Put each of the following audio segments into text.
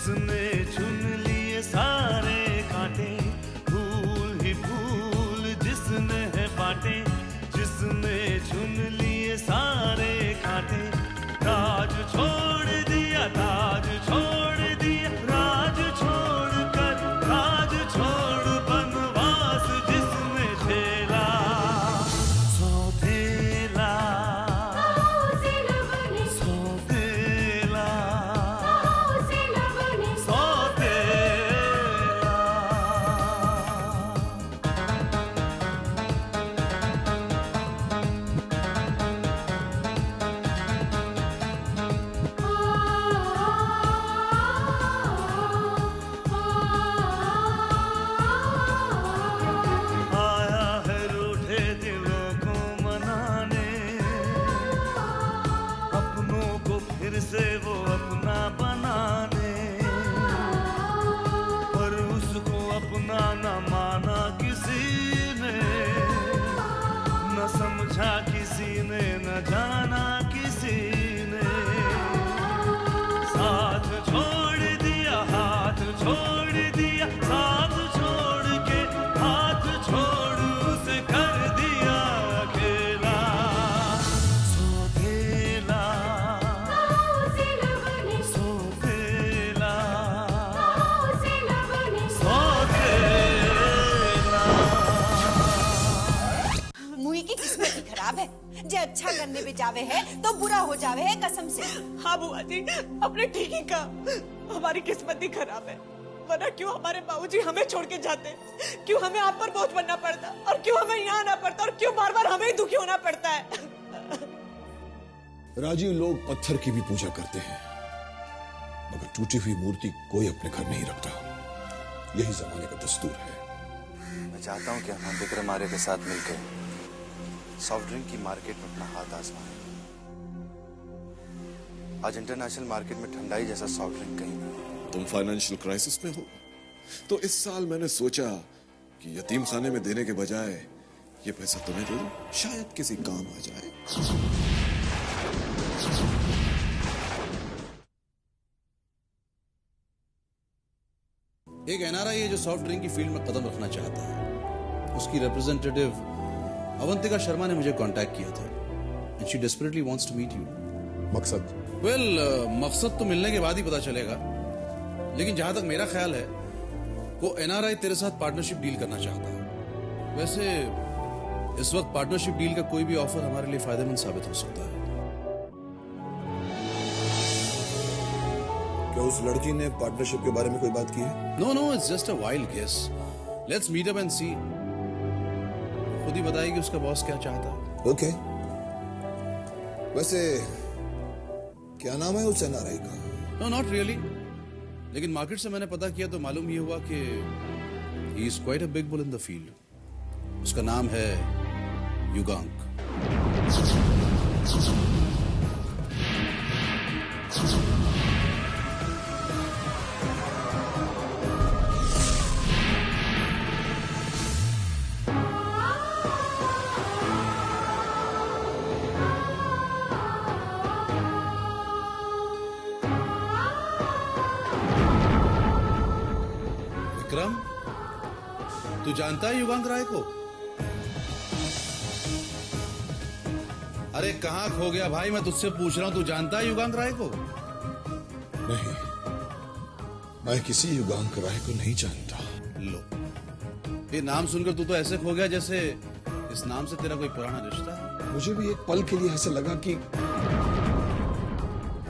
जिसने चुन लिए सारे कांटे, फूल ही फूल जिसने है बांटे, जिसने चुन लिए सारे कांटे, राज छोड़ दिया, ताज छोड़ दिया, राज छोड़ कर राज छोड़ बनवास जिसने झेला, सौतेला सौतेला सौतेला। आया है रूठे दिलों को मनाने, अपनों को फिर से वो अपना बनाने, पर उसको अपना न माना किसी ने, न समझा किसी ने, न जाना किसी ने, साथ छोड़ दिया, हाथ छोड़ दिया, साथ छोड़ के हाथ छोड़ उसे कर दिया अकेला, सौतेला सौतेला सौतेला। मुई की किस्मत ही खराब है, जे अच्छा करने पे जावे है तो बुरा हो जावे है कसम से। हाँ बुआ जी, आपने ठीक ही कहा, हमारी किस्मत ही खराब है, वरना क्यों हमारे बाबूजी हमें छोड़ के जाते, क्यों हमें आप पर बोझ बनना पड़ता, और क्यों हमें यहाँ आना पड़ता, और क्यों बार बार हमें ही दुखी होना पड़ता है। राजीव, लोग पत्थर की भी पूजा करते हैं, मगर टूटी हुई मूर्ति कोई अपने घर नहीं रखता, यही जमाने का दस्तूर है। मैं चाहता हूँ कि हम विक्रम आर्य के साथ मिलकर सॉफ्ट ड्रिंक की मार्केट में अपना हाथ आजमाएं। आज इंटरनेशनल मार्केट में ठंडाई जैसा सॉफ्ट ड्रिंक कहीं नहीं। तुम फाइनेंशियल क्राइसिस में हो, तो इस साल मैंने सोचा कि यतीम खाने में देने के बजाय ये पैसा तुम्हें दे दूं, शायद किसी काम आ जाए। एक एनआरआई है जो सॉफ्ट ड्रिंक की फील्ड में कदम रखना चाहता है। उसकी रिप्रेजेंटेटिव अवंतिका शर्मा ने मुझे कांटेक्ट किया था, and she desperately wants to meet you. मकसद? मकसद तो मिलने के बाद ही पता चलेगा, लेकिन जहां तक मेरा ख्याल है वो एनआरआई तेरे साथ पार्टनरशिप डील करना चाहता है। वैसे इस वक्त पार्टनरशिप डील का कोई भी ऑफर हमारे लिए फायदेमंद साबित हो सकता है। क्या उस लड़की ने पार्टनरशिप के बारे में कोई बात की है? No, it's just a wild guess. Let's meet up and see. खुद ही बताएगी उसका बॉस क्या चाहता है। ओके। वैसे क्या नाम है उस एनआरआई का? नो, नॉट रियली, लेकिन मार्केट से मैंने पता किया तो मालूम ये हुआ कि he is quite a big bull in the field. उसका नाम है युगांक। विक्रम, तू जानता है युगांक राय को? अरे कहां खो गया भाई, मैं तुझसे पूछ रहा हूं, तू जानता है युगांक राय को? नहीं, मैं किसी युगांक राय को नहीं जानता। लो, ये नाम सुनकर तू तो ऐसे खो गया जैसे इस नाम से तेरा कोई पुराना रिश्ता है। मुझे भी एक पल के लिए ऐसा लगा कि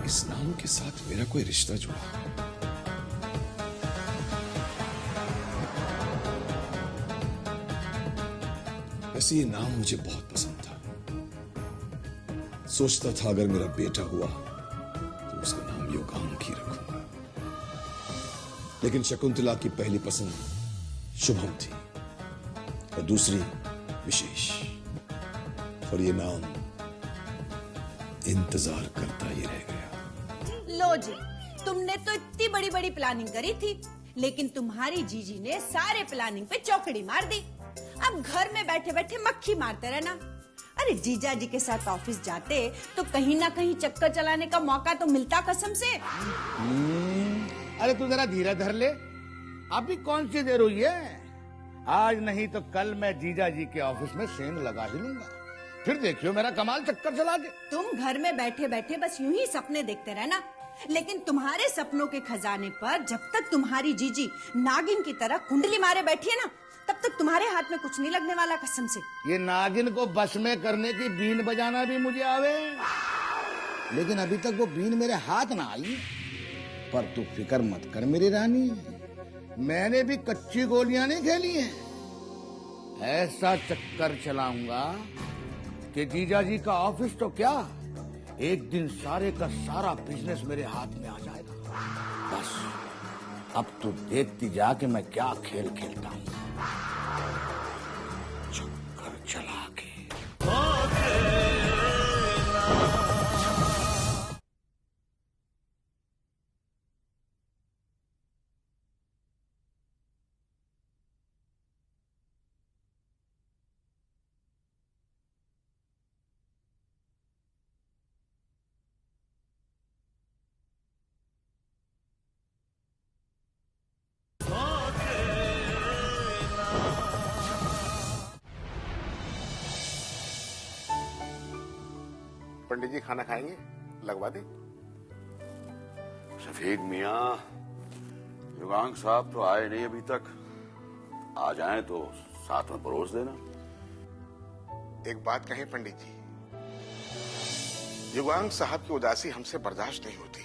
इस नाम के साथ मेरा कोई रिश्ता जुड़ा। वैसे ये नाम मुझे बहुत पसंद था। सोचता था अगर मेरा बेटा हुआ तो उसका नाम युगांक ही रखूंगा। लेकिन शकुंतला की पहली पसंद शुभम थी और दूसरी विशेष, और ये नाम इंतजार करता ही रह गया। लो जी, तुमने तो इतनी बड़ी बड़ी प्लानिंग करी थी, लेकिन तुम्हारी जीजी ने सारे प्लानिंग पे चौकड़ी मार दी। अब घर में बैठे बैठे मक्खी मारते रहना। अरे जीजा जी के साथ ऑफिस जाते तो कहीं ना कहीं चक्कर चलाने का मौका तो मिलता कसम से। अरे तू जरा धीरे धर ले, अभी कौन सी देर हुई है? आज नहीं तो कल मैं जीजा जी के ऑफिस में सेंध लगा ही लूंगा, फिर देखियो मेरा कमाल चक्कर चला के। तुम घर में बैठे बैठे बस यूं ही सपने देखते रहना, लेकिन तुम्हारे सपनों के खजाने पर जब तक तुम्हारी जीजी नागिन की तरह कुंडली मारे बैठी है ना, तब तक तुम्हारे हाथ में कुछ नहीं लगने वाला, कसम से। ये नागिन को बस में करने की बीन बजाना भी मुझे आवे, लेकिन अभी तक वो बीन मेरे हाथ ना आई। पर तू फिक्र मत कर मेरी रानी, मैंने भी कच्ची गोलियां नहीं खेली हैं। ऐसा चक्कर चलाऊंगा कि जीजा जी का ऑफिस तो क्या, एक दिन सारे का सारा बिजनेस मेरे हाथ में आ जाएगा। बस अब तू देखती जा कि मैं क्या खेल खेलता हूँ। चक्कर चला के पंडित जी खाना खाएंगे? लगवा दें? शफीक मियाँ, युगांक साहब तो आए नहीं अभी तक, आ जाएं तो साथ में परोस देना। एक बात कहें पंडित जी, युगांक साहब की उदासी हमसे बर्दाश्त नहीं होती।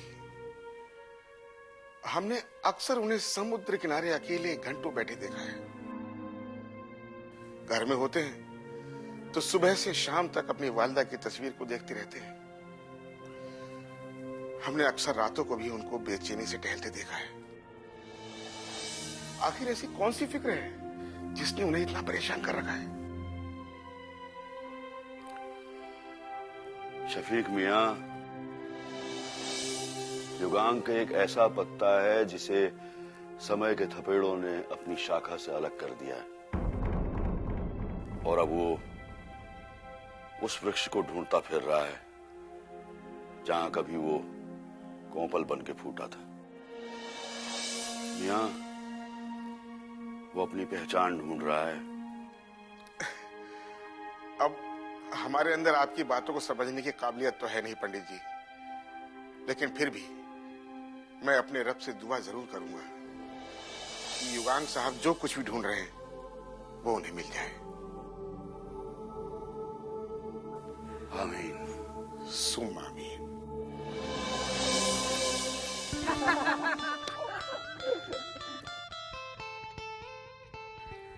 हमने अक्सर उन्हें समुद्र किनारे अकेले घंटों बैठे देखा है। घर में होते हैं तो सुबह से शाम तक अपनी वालिदा की तस्वीर को देखते रहते हैं। हमने अक्सर रातों को भी उनको बेचैनी से टहलते देखा है। आखिर ऐसी कौन सी फिक्र है जिसने उन्हें इतना परेशान कर रखा है? शफीक मियाँ, युगांक एक ऐसा पत्ता है जिसे समय के थपेड़ों ने अपनी शाखा से अलग कर दिया है, और अब वो उस वृक्ष को ढूंढता फिर रहा है जहां कभी वो कोंपल बन के फूटा था। मियां, वो अपनी पहचान ढूंढ रहा है। अब हमारे अंदर आपकी बातों को समझने की काबिलियत तो है नहीं पंडित जी, लेकिन फिर भी मैं अपने रब से दुआ जरूर करूंगा कि युगांक साहब जो कुछ भी ढूंढ रहे हैं वो उन्हें मिल जाए। आमीन सुम आमीन।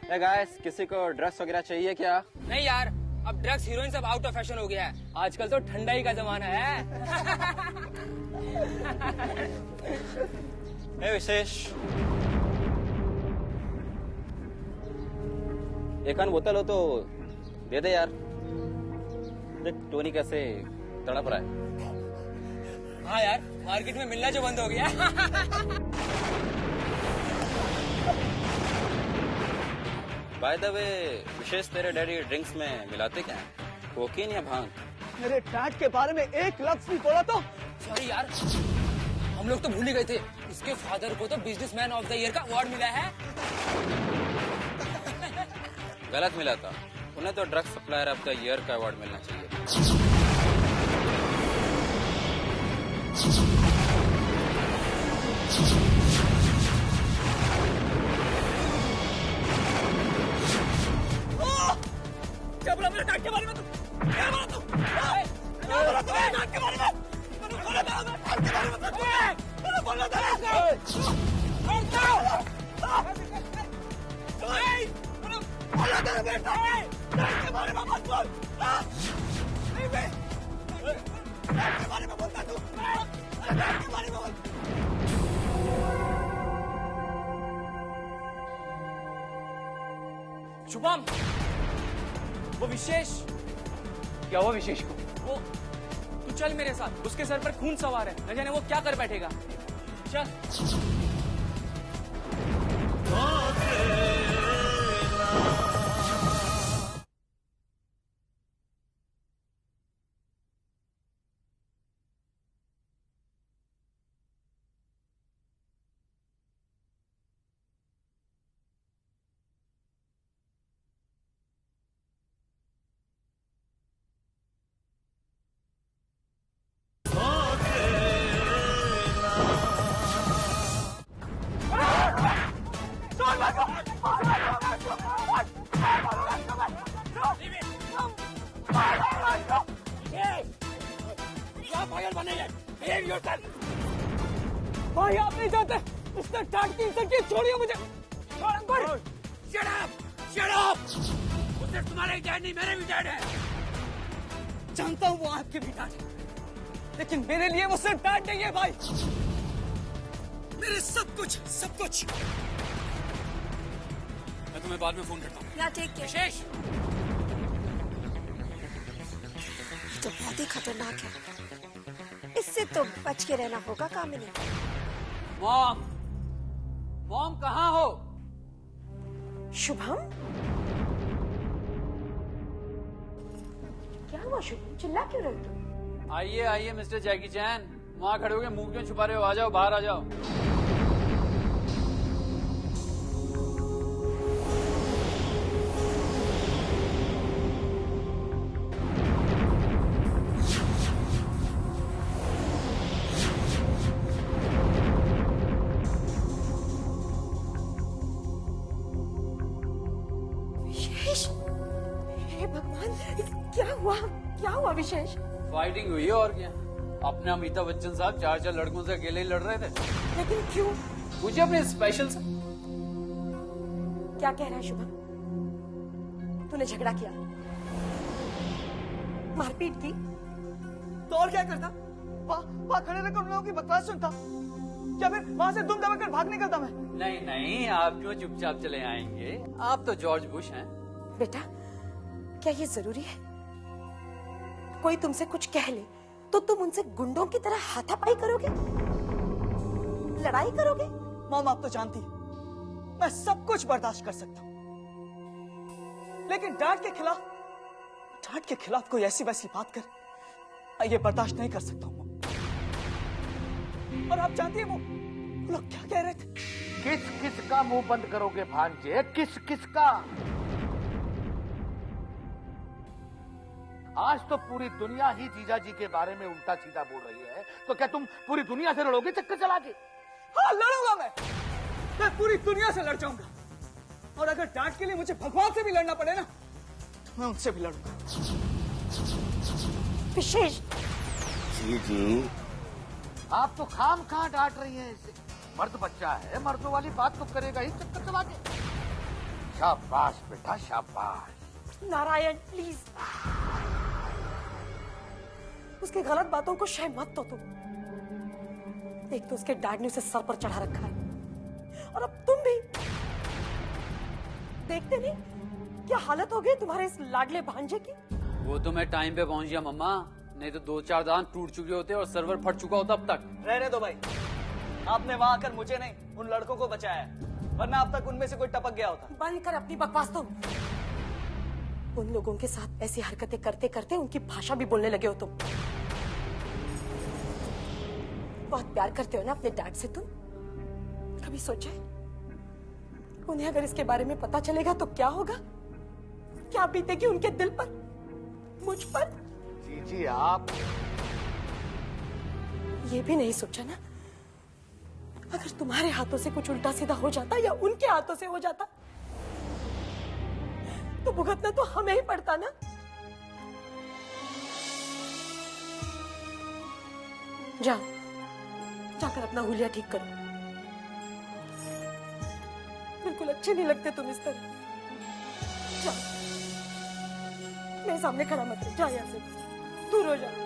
Hey guys, किसी को ड्रग्स वगैरह चाहिए क्या? नहीं यार, अब ड्रग्स हीरोइन सब आउट ऑफ फैशन हो गया है। आजकल तो ठंडाई का जमाना है। ए विशेष, एक आन बोतल हो तो दे दे यार। देख टोनी कैसे तड़प रहा है। हाँ यार, मार्केट में मिलना जो बंद हो गया। बाय द वे विशेष, तेरे डैडी ड्रिंक्स में मिलाते क्या हैं? कोकीन या भांग? मेरे डैड के बारे में एक लफ्ज भी बोला तो सॉरी यार, हम लोग तो भूल ही गए थे। इसके फादर को तो बिजनेसमैन ऑफ द ईयर का अवार्ड मिला है। गलत मिला था, उन्हें तो drug supplier of the year का अवार्ड मिलना चाहिए। क्या बोला मेरे डैड के बारे में? क्या बोला तू? क्या बोला तू मेरे डैड के बारे में? मैंने बोला था मेरे डैड के बारे में। मैंने बोला था। बोला था मेरे डैड के बारे में मत बोल। नहीं मैं डैड के बारे में बोलता तू। डैड के बारे में बोल। शुभम, वो विशेष, क्या हुआ विशेष को? वो तू चल मेरे साथ, उसके सर पर खून सवार है, न जाने वो क्या कर बैठेगा। चल। भाई आप नहीं चाहते उसने डांट की इज्जत की, छोड़िए मुझे। Shut up! Shut up! वो सिर्फ तुम्हारे डैड नहीं, मेरे भी डैड है। जानता हूँ वो आपके भी डांट है, लेकिन मेरे लिए वो सिर्फ डांट नहीं है भाई, मेरे सब कुछ, सब कुछ। मैं तुम्हें बाद में फोन करता हूँ। या टेक केयर। विशेष, ये तो बहुत ही खतरनाक है, इससे तो बच के रहना होगा कामिनी। मॉम, मॉम कहाँ हो? शुभम, क्या हुआ शुभम, चिल्ला क्यों रहे तुम? आइए आइए मिस्टर जैकी चैन, वहाँ खड़े होके मुंह क्यों छुपा रहे हो? आ जाओ, बाहर आ जाओ। विशेष, हे भगवान, क्या हुआ विशेष? फाइटिंग हुई है और क्या। अपने अमिताभ बच्चन साहब 4 लड़कों से अकेले ही लड़ रहे थे। लेकिन क्यों? पूछिए अपने स्पेशल से। क्या कह रहा है शुभम? तूने झगड़ा किया, मारपीट की? तो और क्या करता? वहाँ खड़े रहकर उन लोगों की बकवास सुनता, या फिर वहाँ से दुम दबाकर भाग निकलता मैं? नहीं नहीं, आप क्यों चुपचाप चले आएंगे? आप तो जॉर्ज बुश हैं। बेटा, क्या ये जरूरी है? कोई तुमसे कुछ कह ले तो तुम उनसे गुंडों की तरह हाथापाई करोगे, लड़ाई करोगे? मॉम, आप तो जानती है मैं सब कुछ बर्दाश्त कर सकता हूँ, लेकिन डांट के खिलाफ कोई ऐसी वैसी बात कर, मैं ये बर्दाश्त नहीं कर सकता हूँ। और आप जानती है वो लोग क्या कह रहे थे? किस किस का मुंह बंद करोगे भांजे, किस किस का? आज तो पूरी दुनिया ही जीजा जी के बारे में उल्टा सीधा बोल रही है, तो क्या तुम पूरी दुनिया से लड़ोगे चक्कर चला के? हाँ, लड़ूंगा मैं पूरी दुनिया से लड़ जाऊंगा, और अगर डांट के लिए मुझे भगवान से भी लड़ना पड़े ना, तो मैं उनसे भी लड़ूंगा। विशेष जी, आप तो खाम कहाँ डांट रही हैं इसे? मर्द बच्चा है, मर्दों वाली बात तो करेगा ही चक्कर चला के। शाबाश बेटा, शाबाश। नारायण प्लीज, उसकी गलत बातों को शय मत दो तुम। एक तो उसके डैड ने उसे सर पर चढ़ा रखा है, और अब तुम भी। देखते नहीं क्या हालत हो गई तुम्हारे इस लाडले भांजे की? वो तो मैं टाइम पे पहुंच गया मम्मा, नहीं तो 2-4 दांत टूट चुके होते और सर्वर फट चुका होता अब तक। रहने दो भाई, आपने वहां आकर मुझे नहीं उन लड़कों को बचाया, वरना अब तक उनमें से कोई टपक गया होता। बंद कर अपनी बकवास तुम। उन लोगों के साथ ऐसी हरकतें करते करते उनकी भाषा भी बोलने लगे हो तुम। बहुत प्यार करते हो ना अपने डैड से तुम? कभी सोचा है उन्हें अगर इसके बारे में पता चलेगा तो क्या होगा? क्या बीतेगी उनके दिल पर, मुझ पर? जी आप ये भी नहीं सोचा ना, अगर तुम्हारे हाथों से कुछ उल्टा सीधा हो जाता या उनके हाथों से हो जाता तो भुगतना तो हमें ही पड़ता ना। जाओ, जाकर अपना हुलिया ठीक करो। बिल्कुल अच्छे नहीं लगते तुम इस तरह। जाओ, मेरे सामने खड़ा मत रहो, जाओ यहाँ से, दूर हो जाओ।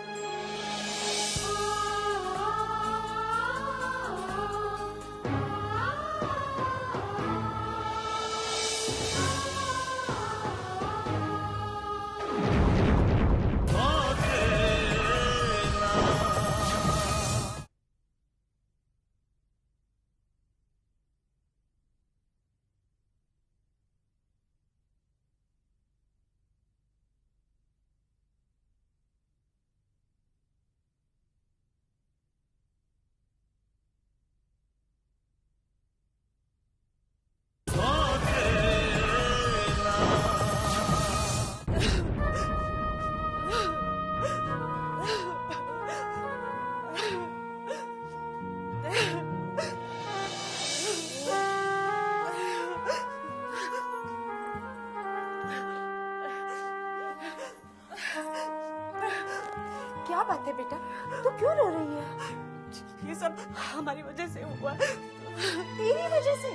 क्या बात है बेटा, तू क्यों रो रही है? ये सब हमारी वजह से हुआ। तेरी वजह से?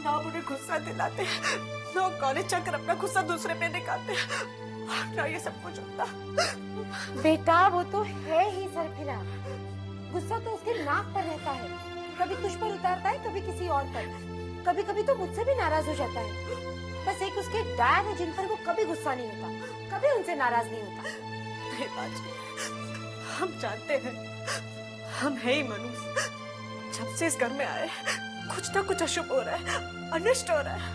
ना उन्हें गुस्सा दिलाते, ना कॉलेज चक्कर अपना गुस्सा दूसरे पे निकालते, ना ये सब कुछ होता। बेटा वो तो है ही सरफिरा, गुस्सा तो उसके नाक पर रहता है, कभी तुझ पर उतारता है, कभी किसी और पर, कभी कभी तो मुझसे भी नाराज हो जाता है। बस एक उसके डैड है जिन पर वो कभी गुस्सा नहीं होता, कभी उनसे नाराज नहीं होता। नहीं बाजी, हम जानते हैं, हम है ही मनुष्य। जब से इस घर में आए कुछ ना कुछ अशुभ हो रहा है, अनिष्ट हो रहा है।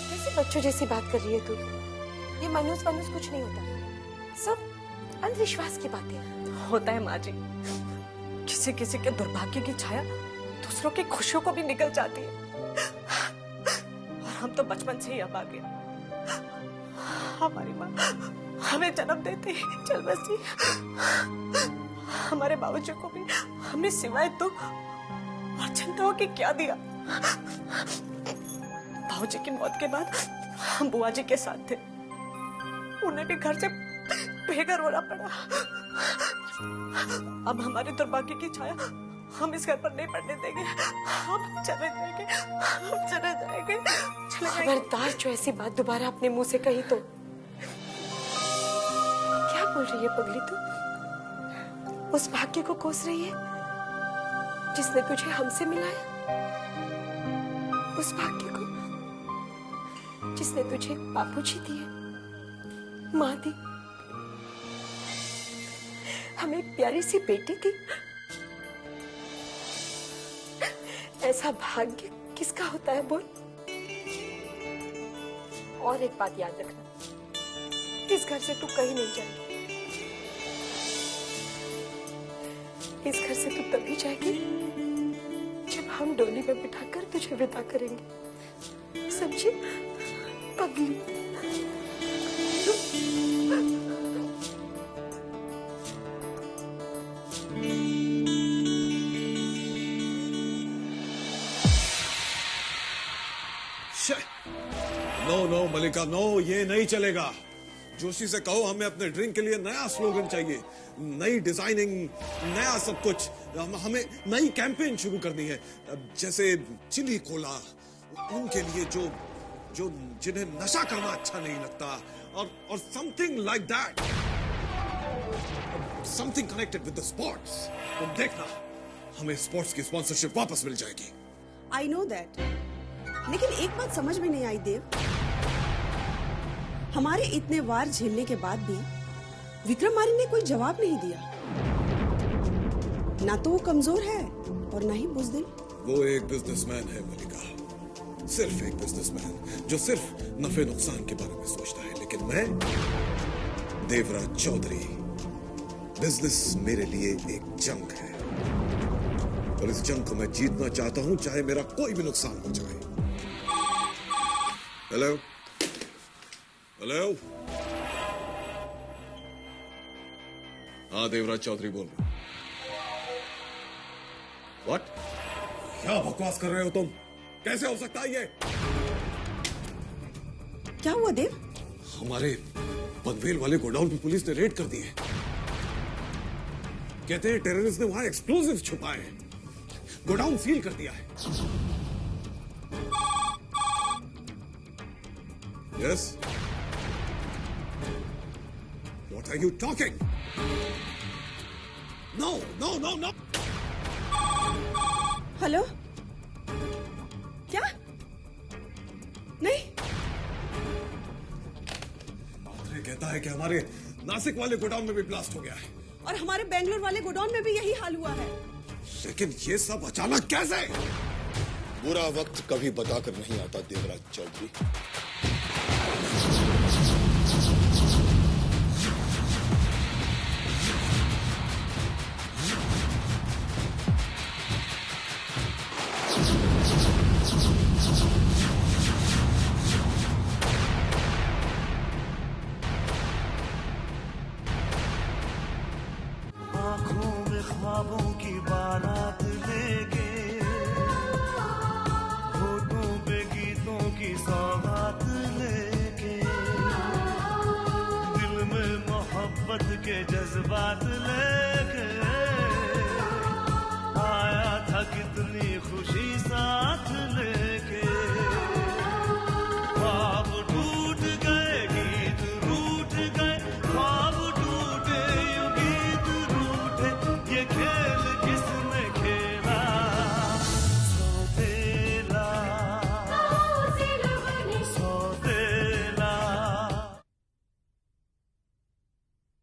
कैसे बच्चों जैसी बात कर रही है तू? ये मनुष्य कुछ नहीं होता, सब अंधविश्वास की बातें होता है माँ जी। किसी किसी के दुर्भाग्य की छाया दूसरों की खुशियों को भी निकल जाती है, और हम तो बचपन से ही अभागे। हमारी माँ हमें जन्म देते ही चल बसी। हमारे बाबूजी को भी हमने सिवाय दुख और चिंताओं के क्या दिया। बाबूजी की मौत के बाद हम बुआ जी के साथ थे, उन्हें भी घर से बेघर होना पड़ा। अब हमारे दुर्भाग्य की छाया हम इस घर पर नहीं पड़ने देंगे। हम चले जाएंगे, हम चले जाएंगे। खबरदार जो ऐसी बात दोबारा अपने मुंह से कही तो। क्या बोल रही है पगली तू? उस भाग्य को कोस रही है जिसने तुझे हमसे मिलाया, उस भाग्य को जिसने तुझे बापूजी दिए, माँ दी, हमें प्यारी सी बेटी दी। ऐसा भाग्य किसका होता है बोल? और एक बात याद रखना, इस घर से तू कहीं नहीं जाएगी। इस घर से तू तभी जाएगी जब हम डोली में बिठाकर तुझे विदा करेंगे, समझी पगली? नो मलिका, नो, ये नहीं चलेगा। जोशी से कहो हमें अपने ड्रिंक के लिए नया स्लोगन चाहिए, नई डिजाइनिंग, नया सब कुछ। हमें नई कैंपेन शुरू करनी है, जैसे चिली कोला, उनके लिए जो जिन्हें नशा करना अच्छा नहीं लगता, और something like that, something connected with the sports. तुम देखना, हमें स्पोर्ट्स की स्पॉन्सरशिप वापस मिल जाएगी। आई नो दैट, लेकिन एक बात समझ में नहीं आई देव, हमारे इतने वार झेलने के बाद भी विक्रमारी ने कोई जवाब नहीं दिया। ना तो वो कमजोर है और ना ही बुज़दिल। वो एक बिजनेसमैन है मलिका, सिर्फ एक बिजनेसमैन जो सिर्फ नफे नुकसान के बारे में सोचता है। लेकिन मैं, देवराज चौधरी, बिजनेस मेरे लिए एक जंग है, और इस जंग को मैं जीतना चाहता हूं, चाहे मेरा कोई भी नुकसान हो जाए। हेलो हेलो, हाँ देवराज चौधरी बोल रहा हूं। व्हाट? क्या बकवास कर रहे हो तुम? कैसे हो सकता है ये? क्या हुआ देव? हमारे पनवेल वाले गोडाउन पे पुलिस ने रेड कर दी है। कहते हैं टेररिस्ट ने वहां एक्सप्लोजिव छुपाए हैं, गोडाउन सील कर दिया है। Yes, What are you talking? No, no, no, no. Hello, क्या? नहीं, आत्रे कहता है कि हमारे नासिक वाले गोडाउन में भी ब्लास्ट हो गया है, और हमारे बेंगलोर वाले गोडाउन में भी यही हाल हुआ है। लेकिन ये सब अचानक कैसे? बुरा वक्त कभी बताकर नहीं आता देवराज चौधरी। ख्वाबों की बारात लेके, होठों पे गीतों की सौगात लेके, दिल में मोहब्बत के जज्बात ले